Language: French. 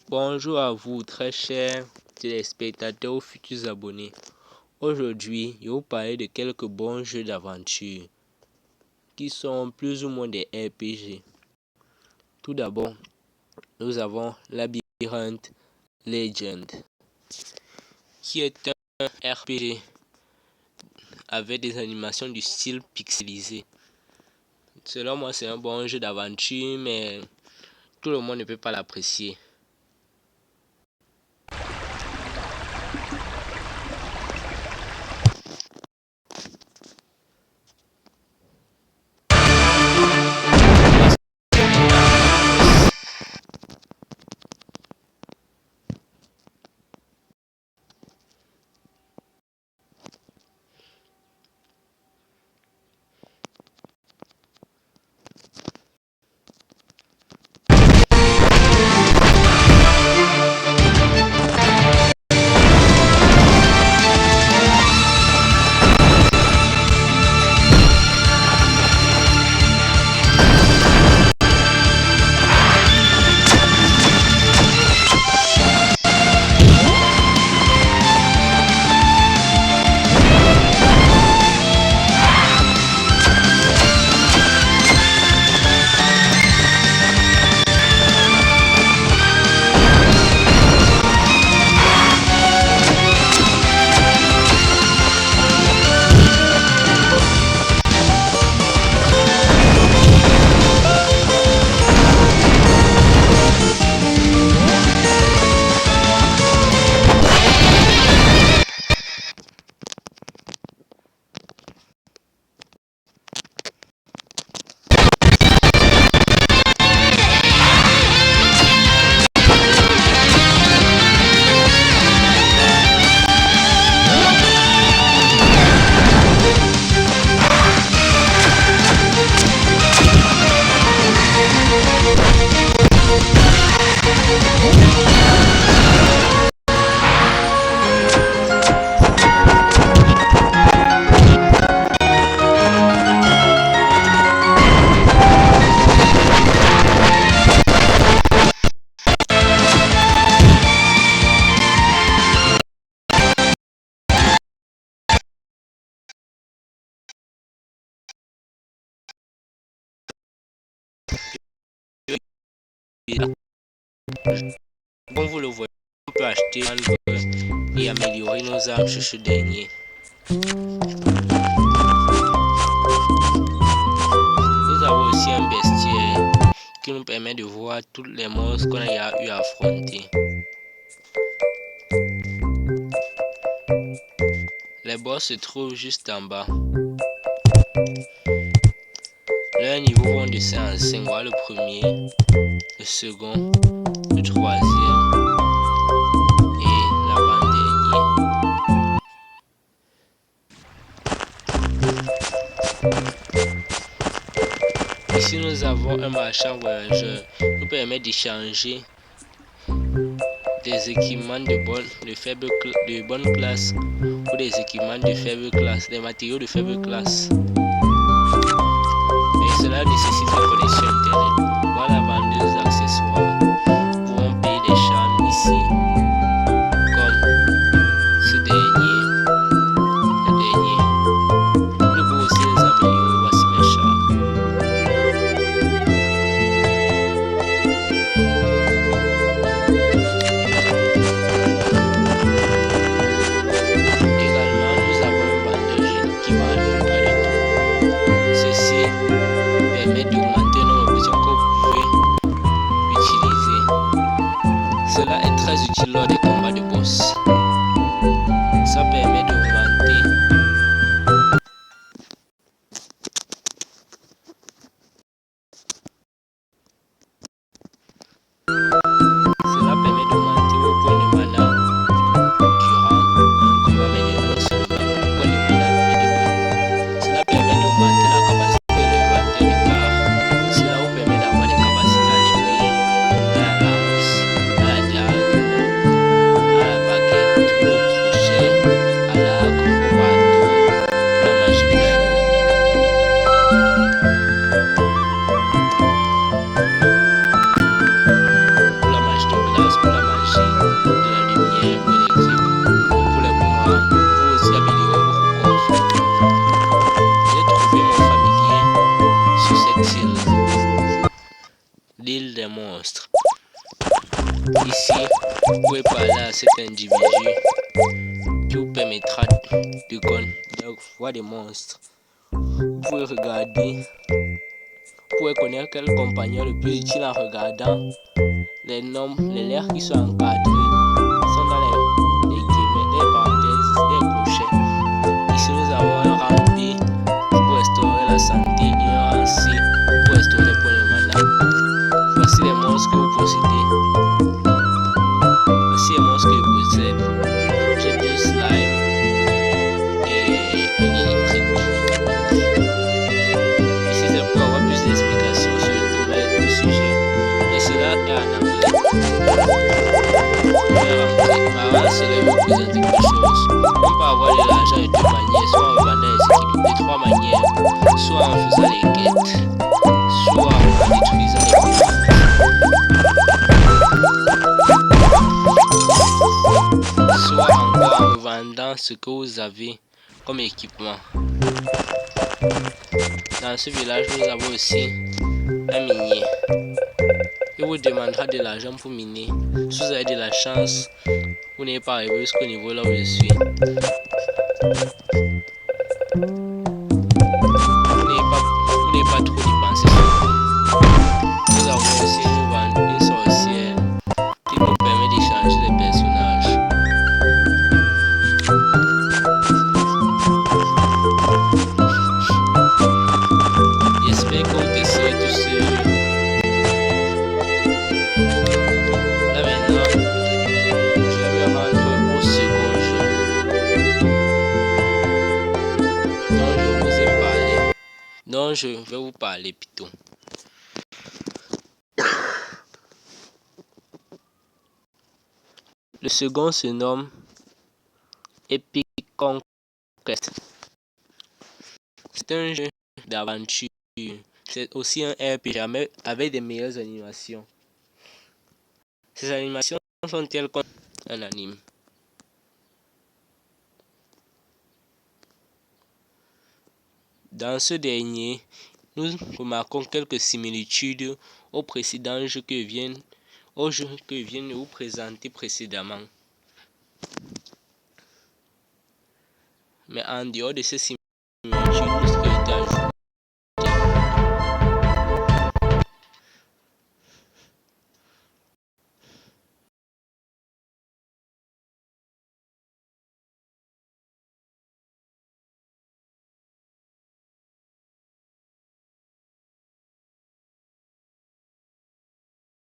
Bonjour à vous, très chers téléspectateurs ou futurs abonnés. Aujourd'hui, je vais vous parler de quelques bons jeux d'aventure qui sont plus ou moins des RPG. Tout d'abord, nous avons Labyrinth Legend, qui est un RPG avec des animations du style pixelisé. Selon moi, c'est un bon jeu d'aventure, mais tout le monde ne peut pas l'apprécier. Comme vous le voyez, on peut acheter, vendre et améliorer nos armes sur ce dernier. Nous avons aussi un bestiaire qui nous permet de voir tous les monstres qu'on a eu à affronter. Les boss se trouvent juste en bas. Leurs niveaux vont de 5 en 5. Voilà le premier, le second, le troisième et l'avant-dernier. Ici nous avons un marchand voyageur qui nous permet d'échanger des équipements de bonne classe ou des équipements de faible classe, des matériaux de faible classe. Et cela nécessite la connexion internet. Voilà la vendeuse d'accessoires. Nous pouvons payer des charmes ici, comme ce dernier, le dernier. Nous pouvons aussi les améliorer. Voici mes charmes. Également, nous avons un bandage qui va un peu près de tout. Ceci permet d'augmenter nos options que vous pouvez utiliser. Cela est très utile lors des combats de boss. Ça permet d'augmenter vos points de mana durant un combat, mais non seulement points de mana mais de points. Cela permet d'augmenter la capacité de l'inventaire de car cela vous permet d'avoir des capacités à l'épée, à la lance, à la dague, Ici, vous pouvez parler à cet individu qui vous permettra de voir des monstres. Vous pouvez regarder, vous pouvez connaître quel compagnon le plus utile en regardant les noms, les lettres qui sont encadrées, sont dans les guillemets, les parenthèses, les crochets. Ici, nous avons un rang B pour restaurer la santé et un rang C pour restaurer les points de mana. Voici les monstres que vous possédez. Voici les monstres que je possède. J'ai 2 slimes et un électrique. Ici, c'est pour avoir plus d'explications sur le sujet. Et cela est en anglais. Avant cela, je vais vous présenter quelque chose. On peut avoir de l'argent de 2 manières, soit en vendant les équipements de 3 manières, soit en faisant les quêtes, soit en utilisant les équipements, soit encore en revendant ce que vous avez comme équipement. Dans ce village, nous avons aussi un minier. Il vous demandera de l'argent pour miner. Si vous avez de la chance, vous n'êtes pas arrivé jusqu'au niveau là où je suis. Vous n'avez pas trop dépensé sur vous. Nous avons aussi une sorcière qui nous permet d'échanger les personnages. J'espère que vous tesserez tout seul. Là maintenant, je vais me rendre au second jeu dont je vous ai parlé. Donc je vais vous parler plutôt. Le second se nomme Epic Conquest. C'est un jeu d'aventure. C'est aussi un RPG avec des meilleures animations. Ces animations sont telles qu'un anime. Dans ce dernier, nous remarquons quelques similitudes aux précédents jeux que viennent de vous présenter précédemment. Mais en dehors de ces similitudes, nous